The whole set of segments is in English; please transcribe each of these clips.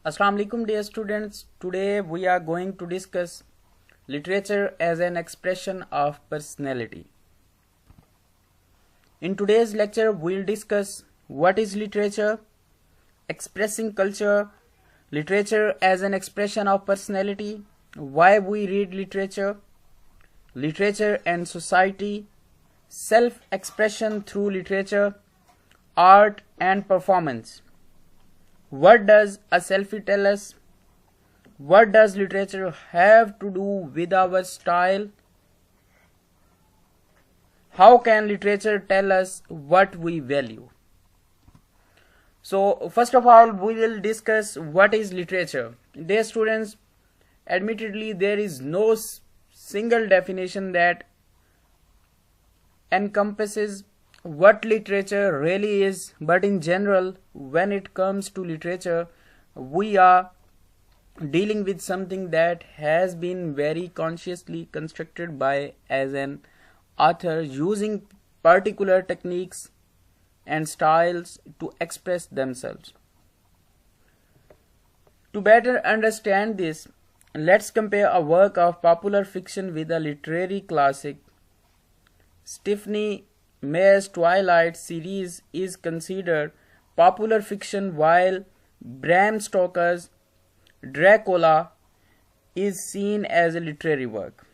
Assalamu alaikum dear students. Today we are going to discuss literature as an expression of personality. In today's lecture we'll discuss what is literature, expressing culture, literature as an expression of personality, why we read literature, literature and society, self-expression through literature, art and performance. What does a selfie tell us? What does literature have to do with our style? How can literature tell us what we value? So, first of all, we will discuss what is literature. Dear students, admittedly, there is no single definition that encompasses what literature really is, but in general, when it comes to literature, we are dealing with something that has been very consciously constructed by as an author using particular techniques and styles to express themselves. To better understand this, let's compare a work of popular fiction with a literary classic. Stephenie Meyer's Twilight series is considered popular fiction, while Bram Stoker's Dracula is seen as a literary work.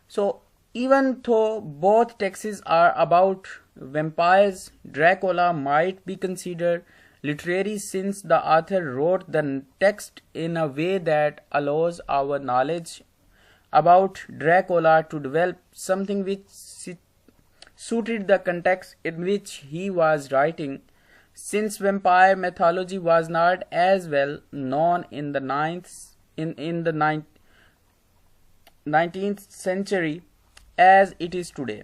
So, even though both texts are about vampires, Dracula might be considered literary since the author wrote the text in a way that allows our knowledge about Dracula to develop something which suited the context in which he was writing, since vampire mythology was not as well known in the 19th century as it is today.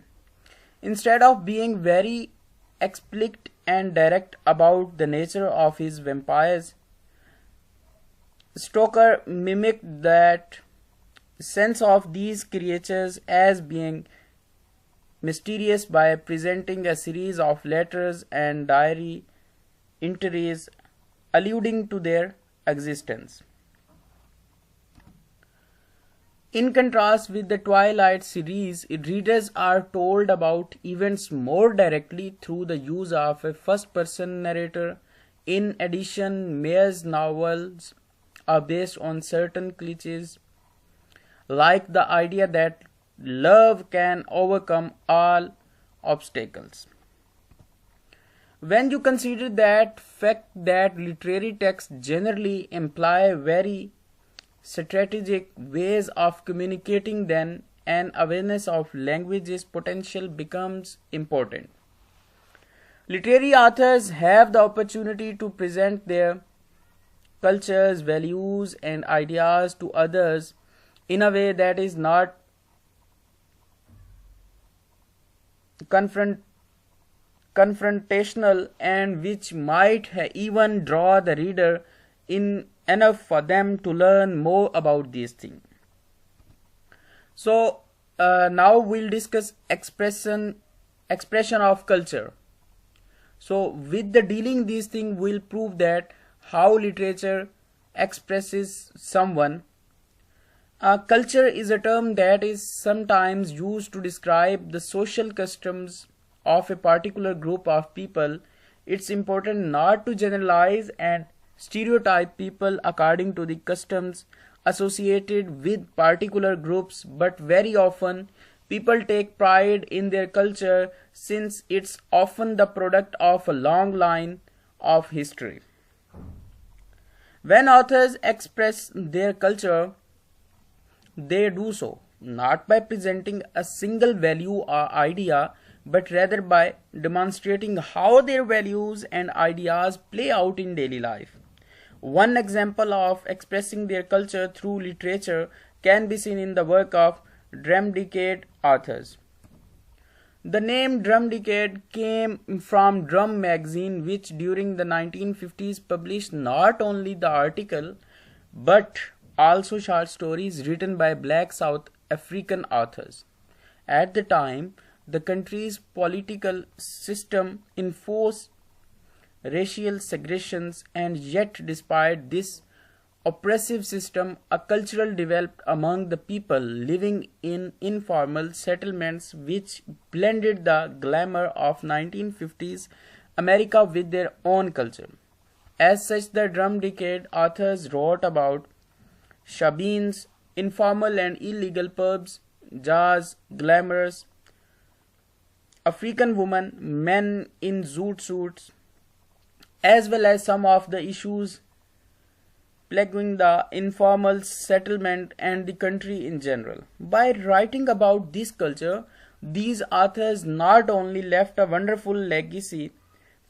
Instead of being very explicit and direct about the nature of his vampires, Stoker mimicked that sense of these creatures as being mysterious by presenting a series of letters and diary entries alluding to their existence. In contrast with the Twilight series, readers are told about events more directly through the use of a first-person narrator. In addition, Meyer's novels are based on certain cliches, like the idea that love can overcome all obstacles. When you consider that fact that literary texts generally imply very strategic ways of communicating, then an awareness of language's potential becomes important. Literary authors have the opportunity to present their cultures, values, and ideas to others in a way that is not confrontational and which might even draw the reader in enough for them to learn more about these things. So now we'll discuss expression of culture. So with the dealing these things, we'll prove that how literature expresses someone. Culture is a term that is sometimes used to describe the social customs of a particular group of people. It's important not to generalize and stereotype people according to the customs associated with particular groups, but very often people take pride in their culture since it's often the product of a long line of history. When authors express their culture, they do so not by presenting a single value or idea, but rather by demonstrating how their values and ideas play out in daily life. One example of expressing their culture through literature can be seen in the work of Drum Decade authors. The name Drum Decade came from Drum magazine, which during the 1950s published not only the article but also short stories written by black South African authors. At the time, the country's political system enforced racial segregations, and yet despite this oppressive system, a cultural developed among the people living in informal settlements which blended the glamour of 1950s America with their own culture. As such, the Drum Decade authors wrote about shebeens, informal and illegal pubs, jazz, glamours, African women, men in zoot suits, as well as some of the issues plaguing the informal settlement and the country in general. By writing about this culture, these authors not only left a wonderful legacy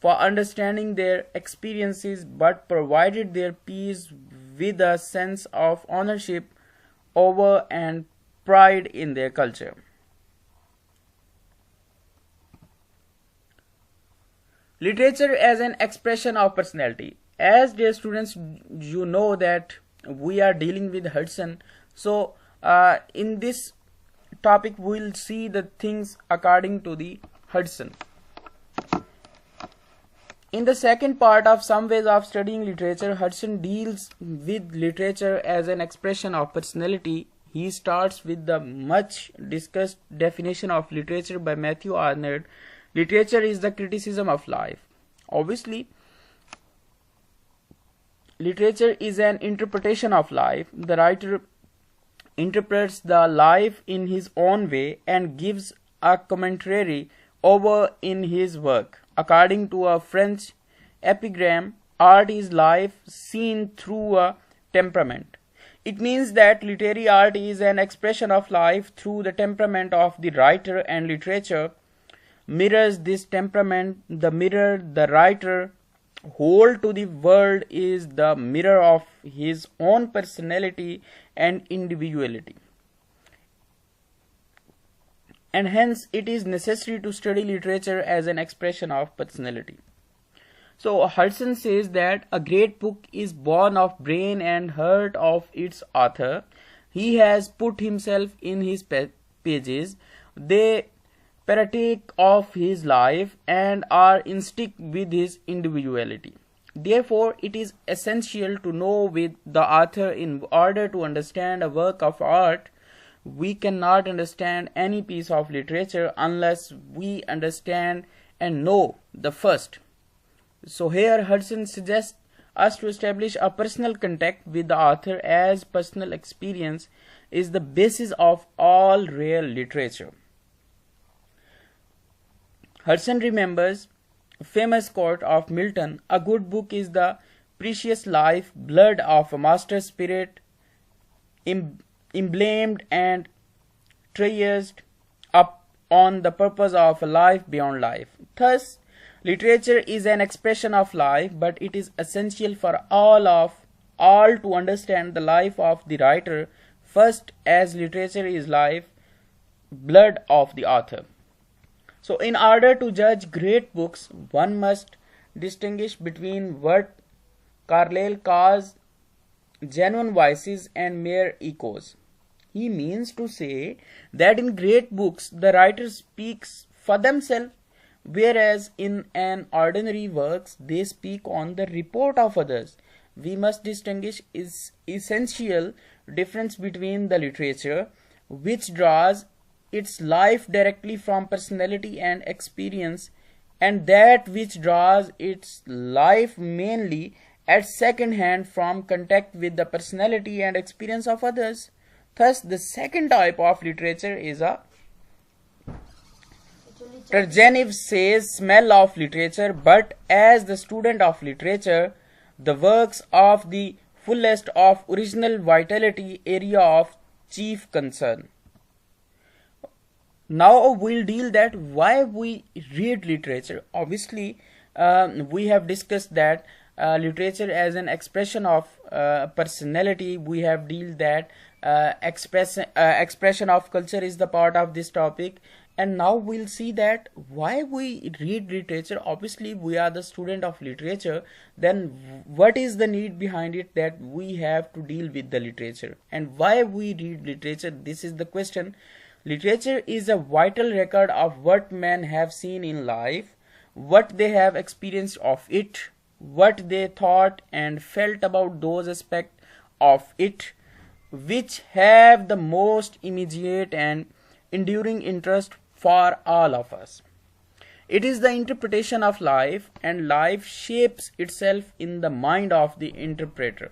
for understanding their experiences but provided their peers with a sense of ownership over and pride in their culture. Literature as an expression of personality. As dear students, you know that we are dealing with Hudson. So in this topic we will see the things according to the Hudson. In the second part of Some Ways of Studying Literature, Hudson deals with literature as an expression of personality. He starts with the much discussed definition of literature by Matthew Arnold. Literature is the criticism of life. Obviously, literature is an interpretation of life. The writer interprets the life in his own way and gives a commentary over in his work. According to a French epigram, art is life seen through a temperament. It means that literary art is an expression of life through the temperament of the writer, and literature mirrors this temperament. The mirror the writer holds to the world is the mirror of his own personality and individuality. And hence it is necessary to study literature as an expression of personality. So Hudson says that a great book is born of brain and heart of its author. He has put himself in his pages. They partake of his life and are instinct with his individuality. Therefore, it is essential to know with the author in order to understand a work of art. We cannot understand any piece of literature unless we understand and know the first. So here Hudson suggests us to establish a personal contact with the author, as personal experience is the basis of all real literature. Hudson remembers a famous quote of Milton: "A good book is the precious life blood of a master spirit, emblemed and treasured up on the purpose of a life beyond life." Thus, literature is an expression of life, but it is essential for all to understand the life of the writer first, as literature is life blood of the author. So in order to judge great books, one must distinguish between what Carlyle calls genuine voices and mere echoes. He means to say that in great books the writer speaks for themselves, whereas in an ordinary works they speak on the report of others. We must distinguish is essential difference between the literature which draws its life directly from personality and experience, and that which draws its life mainly at second hand from contact with the personality and experience of others. Thus, the second type of literature is a Turgenev says smell of literature, but as the student of literature, the works of the fullest of original vitality area of chief concern. Now we'll deal that why we read literature. Obviously, we have discussed that literature as an expression of personality. We have dealt that expression of culture is the part of this topic, and now we'll see that why we read literature. Obviously, we are the student of literature. Then what is the need behind it that we have to deal with the literature, and why we read literature? This is the question. Literature is a vital record of what men have seen in life, what they have experienced of it, what they thought and felt about those aspects of it which have the most immediate and enduring interest for all of us. It is the interpretation of life, and life shapes itself in the mind of the interpreter.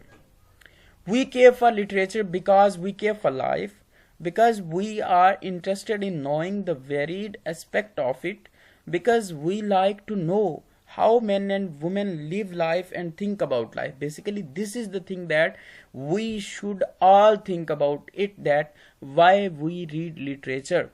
We care for literature because we care for life, because we are interested in knowing the varied aspect of it, because we like to know how men and women live life and think about life. Basically, this is the thing that we should all think about it, that why we read literature.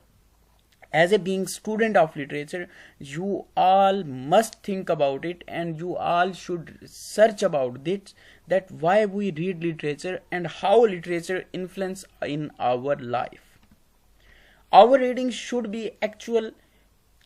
As a being student of literature, you all must think about it, and you all should search about it, that why we read literature and how literature influence in our life. Our reading should be actual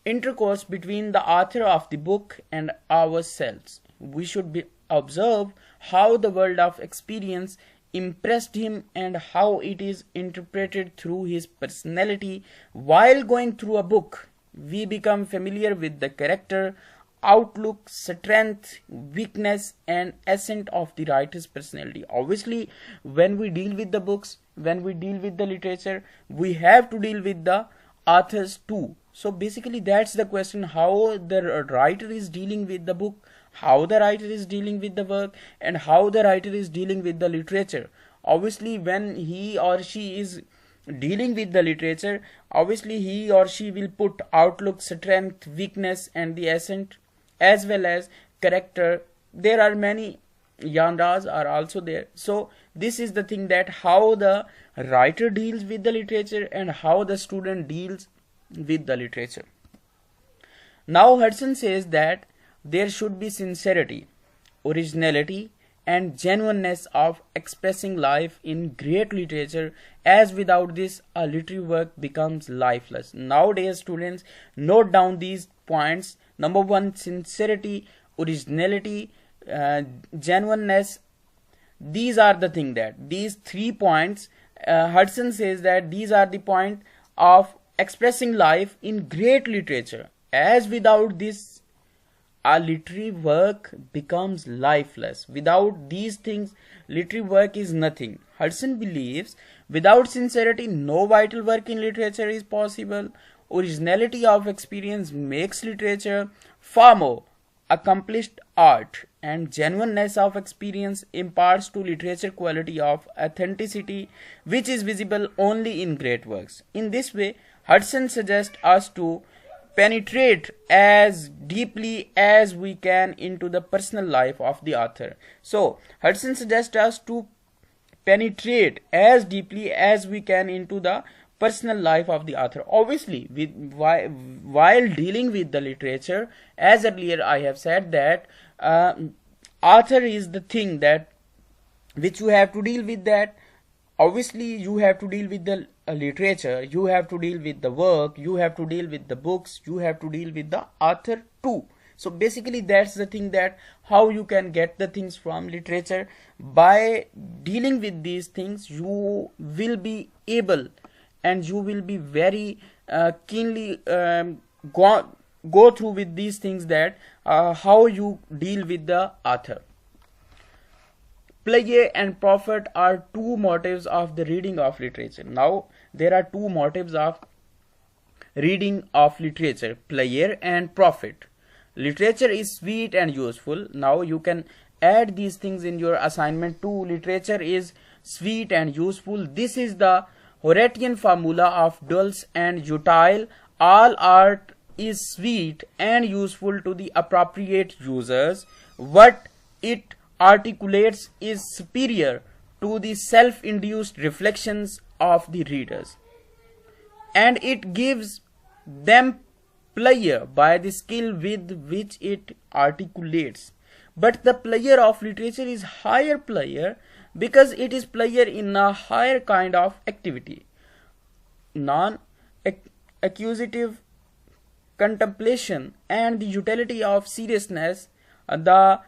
intercourse between the author of the book and ourselves. We should observe how the world of experience impressed him and how it is interpreted through his personality. While going through a book, we become familiar with the character, outlook, strength, weakness, and essence of the writer's personality. Obviously, when we deal with the books, when we deal with the literature, we have to deal with the authors too. So basically, that's the question, how the writer is dealing with the book, how the writer is dealing with the work, and how the writer is dealing with the literature. Obviously, when he or she is dealing with the literature, obviously he or she will put outlook, strength, weakness, and the essence, as well as character. There are many genres are also there. So this is the thing, that how the writer deals with the literature and how the student deals with the literature. Now Hudson says that there should be sincerity, originality, and genuineness of expressing life in great literature, as without this a literary work becomes lifeless. Nowadays, students, note down these points. Number one, sincerity, originality, genuineness. These are the thing, that these 3 points, Hudson says that these are the point of expressing life in great literature, as without this a literary work becomes lifeless. Without these things, literary work is nothing. Hudson believes without sincerity, no vital work in literature is possible. Originality of experience makes literature far more accomplished art, and genuineness of experience imparts to literature quality of authenticity, which is visible only in great works. In this way, Hudson suggests us to penetrate as deeply as we can into the personal life of the author. So Hudson suggests us to penetrate as deeply as we can into the personal life of the author. Obviously, while dealing with the literature, as earlier I have said that author is the thing that which you have to deal with. That obviously you have to deal with the literature, you have to deal with the work, you have to deal with the books, you have to deal with the author too. So basically that's the thing, that how you can get the things from literature. By dealing with these things, you will be able and you will be very keenly go through with these things, that how you deal with the author. Pleasure and profit are 2 motives of the reading of literature. Now there are 2 motives of reading of literature: pleasure and profit. Literature is sweet and useful. Now you can add these things in your assignment too. Literature is sweet and useful. This is the Horatian formula of dulce and utile. All art is sweet and useful to the appropriate users. What it articulates is superior to the self-induced reflections of the readers, and it gives them pleasure by the skill with which it articulates. But the pleasure of literature is higher pleasure, because it is pleasure in a higher kind of activity, non-accusative contemplation, and the utility of seriousness. The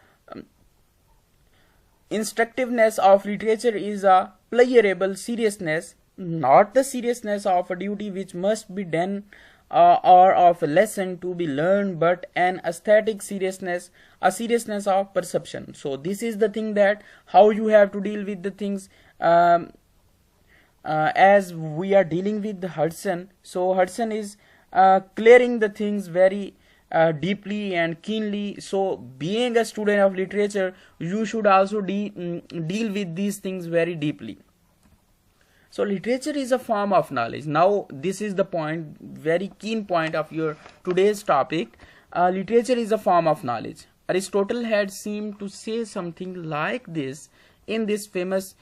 instructiveness of literature is a pleasurable seriousness, not the seriousness of a duty which must be done or of a lesson to be learned, but an aesthetic seriousness, a seriousness of perception. So this is the thing that how you have to deal with the things. As we are dealing with Hudson, so Hudson is clearing the things very deeply and keenly. So being a student of literature, you should also deal with these things very deeply. So literature is a form of knowledge. Now this is the point, very keen point of your today's topic. Literature is a form of knowledge. Aristotle had seemed to say something like this in this famous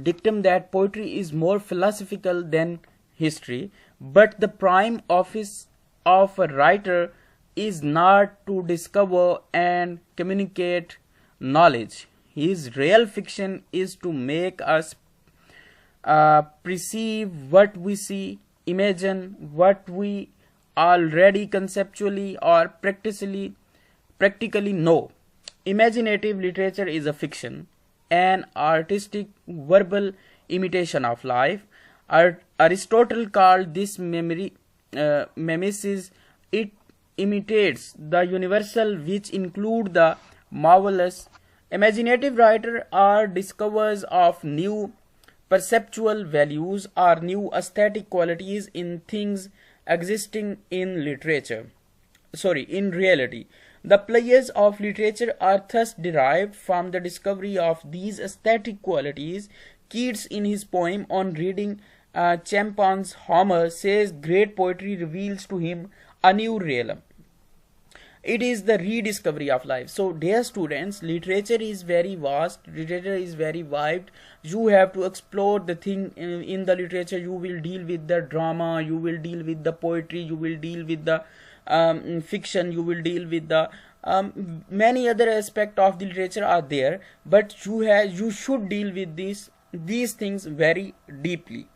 dictum that poetry is more philosophical than history, but the prime office of a writer is not to discover and communicate knowledge. His real fiction is to make us perceive what we see, imagine what we already conceptually or practically know. Imaginative literature is a fiction, an artistic verbal imitation of life. Aristotle called this mimesis. It imitates the universal, which include the marvelous. Imaginative writers are discoverers of new perceptual values or new aesthetic qualities in things existing in in reality. The players of literature are thus derived from the discovery of these aesthetic qualities. Keats, in his poem on reading Champion's Homer, says great poetry reveals to him a new realm. It is the rediscovery of life. So dear students, literature is very vast, literature is very wide. You have to explore the thing in the literature. You will deal with the drama, you will deal with the poetry, you will deal with the fiction, you will deal with the many other aspects of the literature are there, but you should deal with these things very deeply.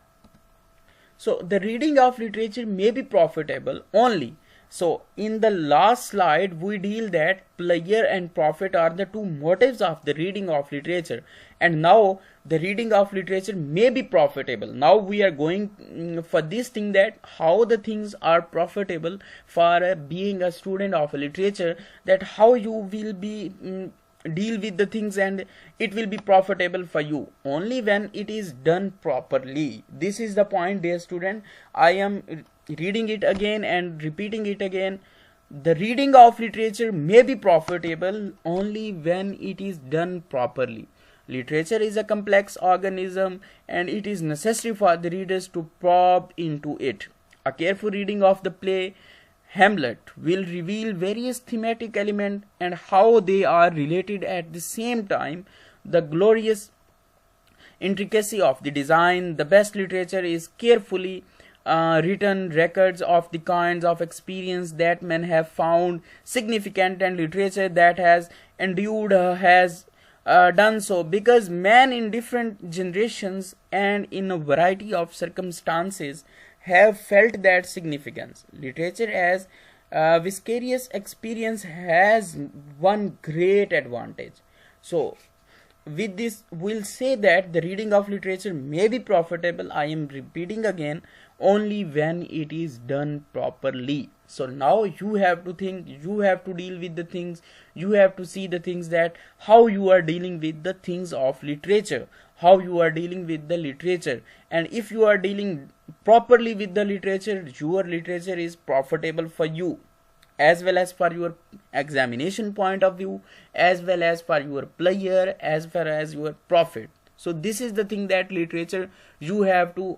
So the reading of literature may be profitable only. So in the last slide we deal that pleasure and profit are the two motives of the reading of literature, and now the reading of literature may be profitable. Now we are going for this thing, that how the things are profitable for being a student of literature, that how you will be deal with the things and it will be profitable for you only when it is done properly. This is the point, dear student. I am reading it again and repeating it again. The reading of literature may be profitable only when it is done properly. Literature is a complex organism and it is necessary for the readers to probe into it. A careful reading of the play Hamlet will reveal various thematic elements and how they are related at the same time. The glorious intricacy of the design. The best literature is carefully written records of the kinds of experience that men have found significant, and literature that has endured has done so because men in different generations and in a variety of circumstances have felt that significance. Literature as vicarious experience has one great advantage. So with this we'll say that the reading of literature may be profitable, I am repeating again, only when it is done properly. So now you have to think, you have to deal with the things, you have to see the things, that how you are dealing with the things of literature, how you are dealing with the literature, and if you are dealing properly with the literature, your literature is profitable for you, as well as for your examination point of view, as well as for your pleasure, as far as your profit. So this is the thing, that literature, you have to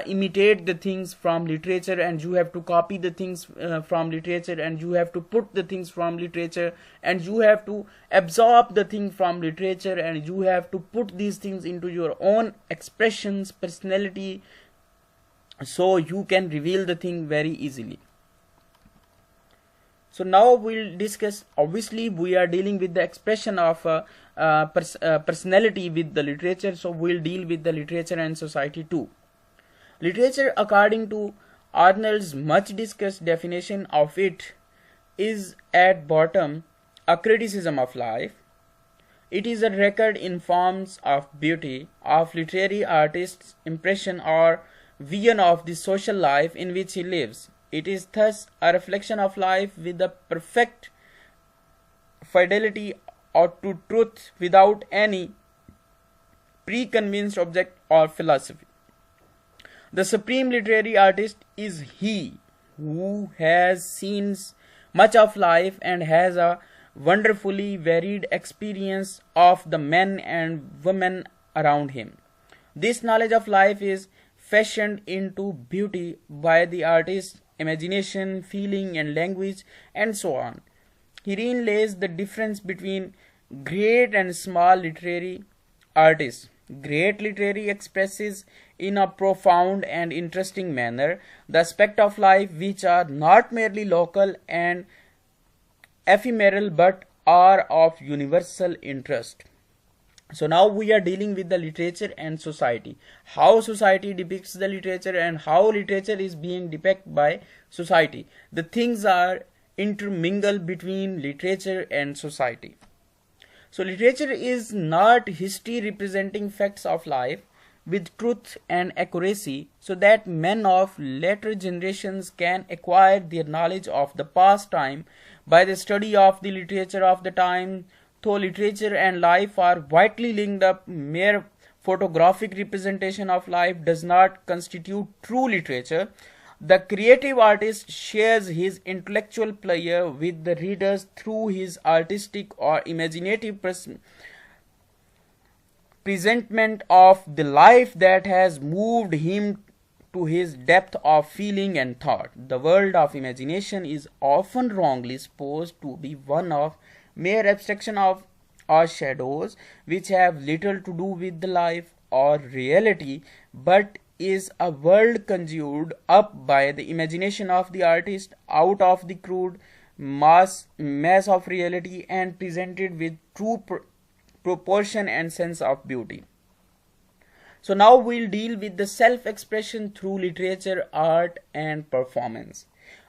imitate the things from literature, and you have to copy the things from literature, and you have to put the things from literature, and you have to absorb the thing from literature, and you have to put these things into your own expressions, personality, so you can reveal the thing very easily. So now we'll discuss, obviously we are dealing with the expression of personality with the literature, so we'll deal with the literature and society too. Literature, according to Arnold's much discussed definition of it, is at bottom a criticism of life. It is a record in forms of beauty, of literary artists' impression or vision of the social life in which he lives. It is thus a reflection of life with the perfect fidelity or to truth without any preconceived object or philosophy. The supreme literary artist is he who has seen much of life and has a wonderfully varied experience of the men and women around him. This knowledge of life is fashioned into beauty by the artist's imagination, feeling, and language, and so on. Herein lays the difference between great and small literary artists. Great literary expresses in a profound and interesting manner the aspect of life which are not merely local and ephemeral but are of universal interest. So now we are dealing with the literature and society. How society depicts the literature and how literature is being depicted by society. The things are intermingled between literature and society. So literature is not history representing facts of life with truth and accuracy so that men of later generations can acquire their knowledge of the past time by the study of the literature of the time. Though literature and life are vitally linked up, mere photographic representation of life does not constitute true literature. The creative artist shares his intellectual pleasure with the readers through his artistic or imaginative presentment of the life that has moved him to his depth of feeling and thought. The world of imagination is often wrongly supposed to be one of mere abstraction of or shadows which have little to do with the life or reality, but is a world conjured up by the imagination of the artist out of the crude mass of reality and presented with true proportion and sense of beauty. So now we'll deal with the self-expression through literature, art, and performance.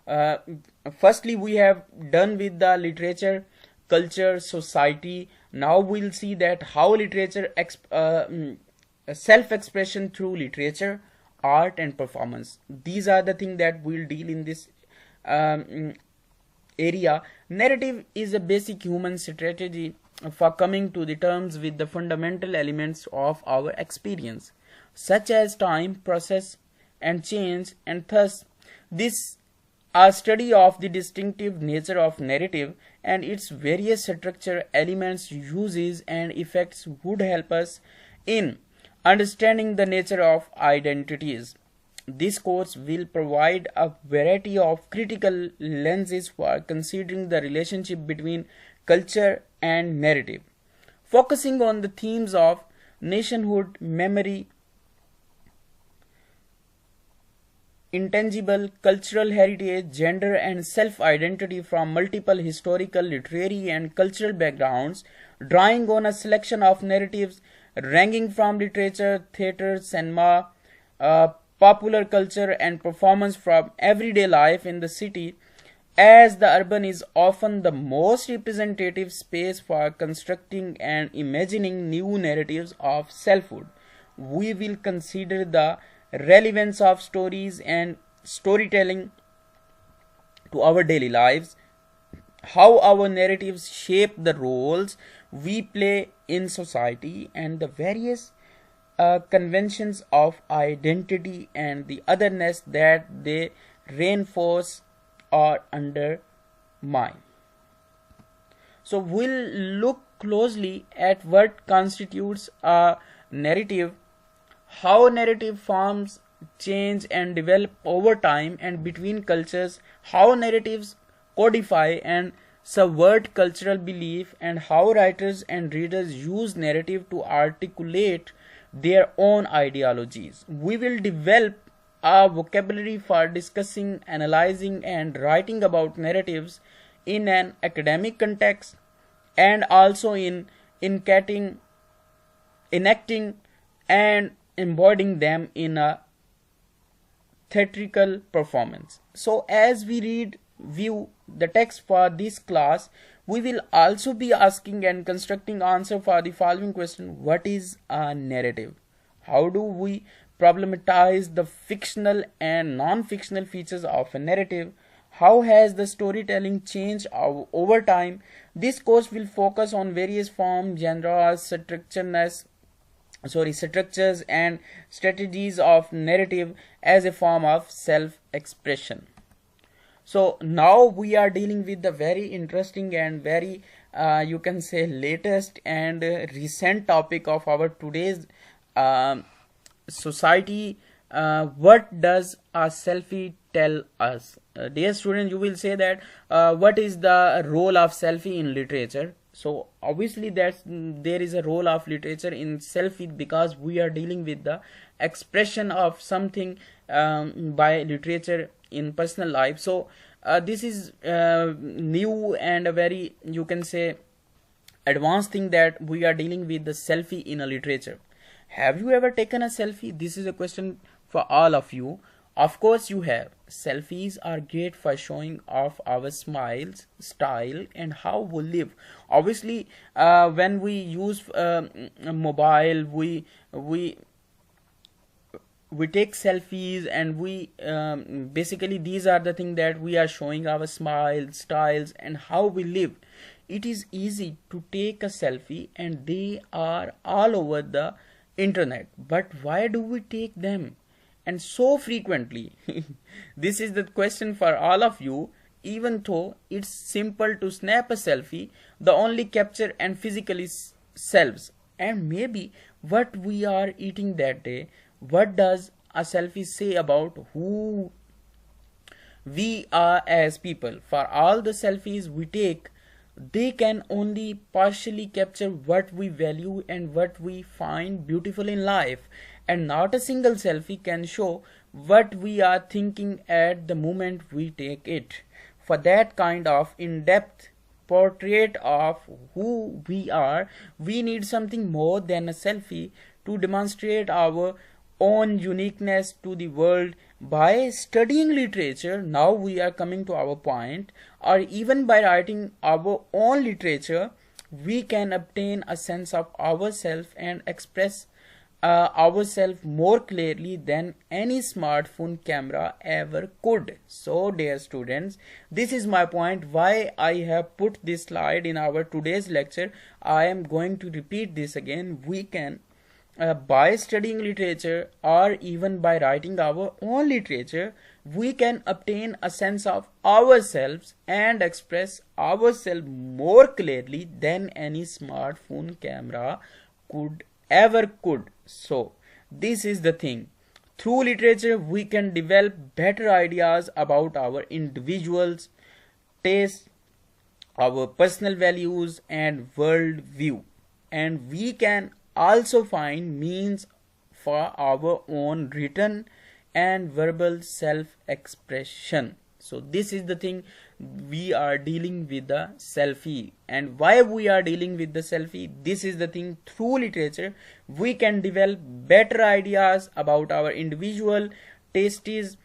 Firstly, we have done with the literature, culture, society. Now we'll see that how literature self-expression through literature, art, and performance. These are the things that we'll deal in this area. Narrative is a basic human strategy for coming to the terms with the fundamental elements of our experience, such as time, process, and change, and thus this a study of the distinctive nature of narrative and its various structure, elements, uses, and effects would help us in understanding the nature of identities. This course will provide a variety of critical lenses for considering the relationship between culture and narrative, focusing on the themes of nationhood, memory, intangible cultural heritage, gender, and self-identity from multiple historical, literary, and cultural backgrounds, drawing on a selection of narratives ranging from literature, theatre, cinema, popular culture, and performance from everyday life in the city, as the urban is often the most representative space for constructing and imagining new narratives of selfhood. We will consider the relevance of stories and storytelling to our daily lives, how our narratives shape the roles we play in society, and the various conventions of identity and the otherness that they reinforce or undermine. So we'll look closely at what constitutes a narrative, how narrative forms change and develop over time and between cultures, how narratives codify and subvert cultural belief, and how writers and readers use narrative to articulate their own ideologies. We will develop a vocabulary for discussing, analyzing, and writing about narratives in an academic context and also in enacting and embodying them in a theatrical performance. So as we view the text for this class, we will also be asking and constructing answer for the following question: what is a narrative? How do we problematize the fictional and non-fictional features of a narrative. How has the storytelling changed over time? This course will focus on various forms, genres, structures and strategies of narrative as a form of self-expression. So now we are dealing with the very interesting and very you can say latest and recent topic of our today's society. What does a selfie tell us? Dear students, you will say that what is the role of selfie in literature? So obviously there is a role of literature in selfie, because we are dealing with the expression of something by literature in personal life. So this is new and a very, you can say, advanced thing that we are dealing with the selfie in a literature. Have you ever taken a selfie? This is a question for all of you. Of course you have. Selfies are great for showing off our smiles, style and how we live. Obviously when we use a mobile, we take selfies, and we basically these are the things that we are showing our smiles, styles and how we live. It is easy to take a selfie and they are all over the internet, but why do we take them and so frequently? This is the question for all of you. Even though it's simple to snap a selfie, the only capture and physically selves and maybe what we are eating that day. What does a selfie say about who we are as people? For all the selfies we take, they can only partially capture what we value and what we find beautiful in life, and not a single selfie can show what we are thinking at the moment we take it. For that kind of in-depth portrait of who we are, we need something more than a selfie to demonstrate our own uniqueness to the world. By studying literature, now we are coming to our point, or even by writing our own literature, we can obtain a sense of ourselves and express ourselves more clearly than any smartphone camera ever could. So dear students, this is my point why I have put this slide in our today's lecture. I am going to repeat this again. We can by studying literature or even by writing our own literature, we can obtain a sense of ourselves and express ourselves more clearly than any smartphone camera could. So this is the thing. Through literature, we can develop better ideas about our individuals' tastes, our personal values and world view, and we can also find means for our own written and verbal self-expression. So this is the thing, we are dealing with the selfie. And why we are dealing with the selfie? This is the thing. Through literature, we can develop better ideas about our individual tastes,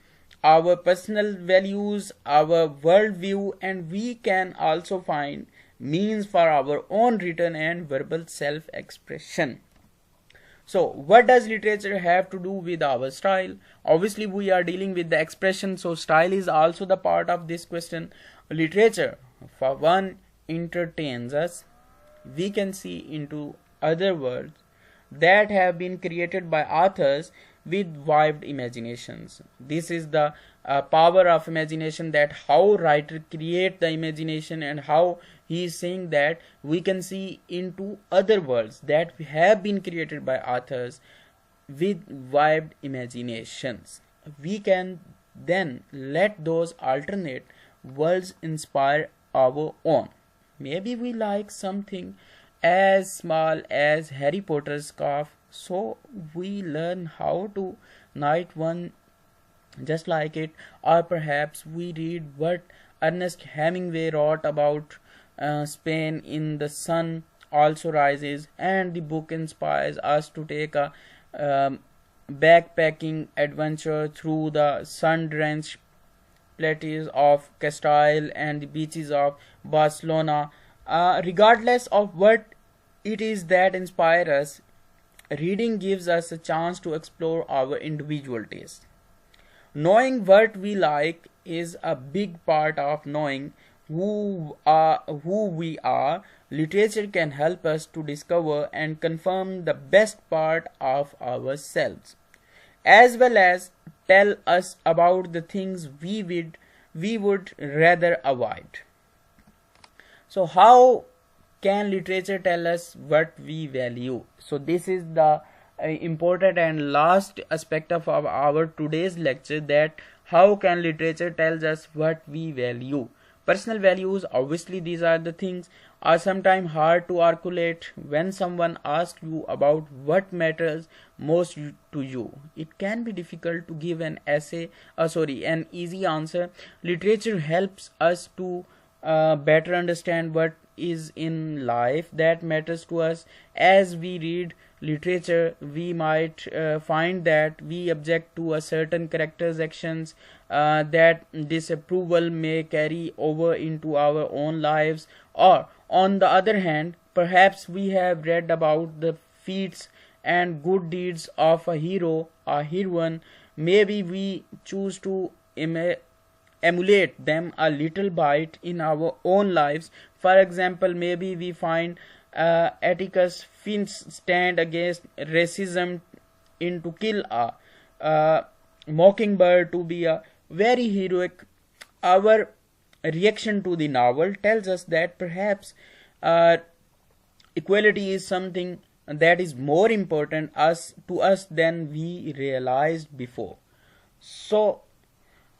our personal values, our worldview, and we can also find means for our own written and verbal self-expression. So what does literature have to do with our style? Obviously we are dealing with the expression, so style is also the part of this question. Literature, for one, entertains us. We can see into other worlds that have been created by authors with vivid imaginations. This is the power of imagination, that how writer create the imagination and how he is saying that we can see into other worlds that have been created by authors with vivid imaginations. We can then let those alternate worlds inspire our own. Maybe we like something as small as Harry Potter's scarf, so we learn how to knit one just like it. Or perhaps we read what Ernest Hemingway wrote about Spain in The Sun Also Rises, and the book inspires us to take a backpacking adventure through the sun-drenched plateaus of Castile and the beaches of Barcelona. Regardless of what it is that inspires us, reading gives us a chance to explore our individual tastes. Knowing what we like is a big part of knowing who we are. Literature can help us to discover and confirm the best part of ourselves, as well as tell us about the things we would rather avoid. So how can literature tell us what we value? So this is the important and last aspect of our today's lecture, that how can literature tells us what we value. Personal values, obviously these are the things, are sometimes hard to articulate. When someone asks you about what matters most to you, it can be difficult to give an easy answer. Literature helps us to better understand what is in life that matters to us. As we read literature, we might find that we object to a certain character's actions, that disapproval may carry over into our own lives, or on the other hand, perhaps we have read about the feats and good deeds of a hero or heroine. Maybe we choose to emulate them a little bit in our own lives. For example, maybe we find Atticus Finch stand against racism in To Kill a Mockingbird to be a very heroic. Our reaction to the novel tells us that perhaps uh, equality is something that is more important to us than we realized before. So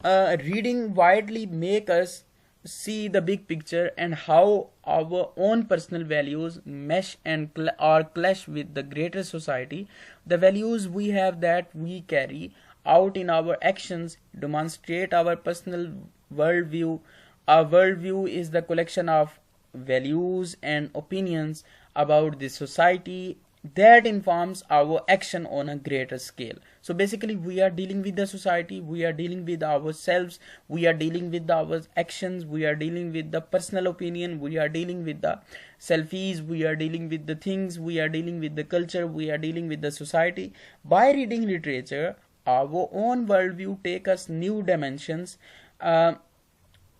reading widely make us see the big picture and how our own personal values mesh and or clash with the greater society. The values we have that we carry out in our actions demonstrate our personal worldview. Our worldview is the collection of values and opinions about the society that informs our action on a greater scale. So basically, we are dealing with the society, we are dealing with ourselves, we are dealing with our actions, we are dealing with the personal opinion, we are dealing with the selfies, we are dealing with the things, we are dealing with the culture, we are dealing with the society. By reading literature, our own worldview take us new dimensions,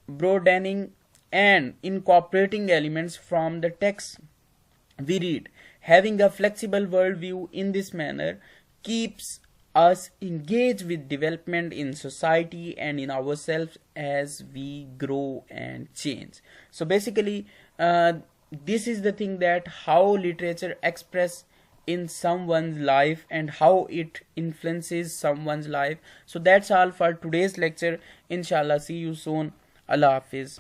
broadening and incorporating elements from the text we read. Having a flexible worldview in this manner keeps us engaged with development in society and in ourselves as we grow and change. So basically, this is the thing, that how literature express in someone's life and how it influences someone's life. So that's all for today's lecture. Inshallah, see you soon. Allah Hafiz.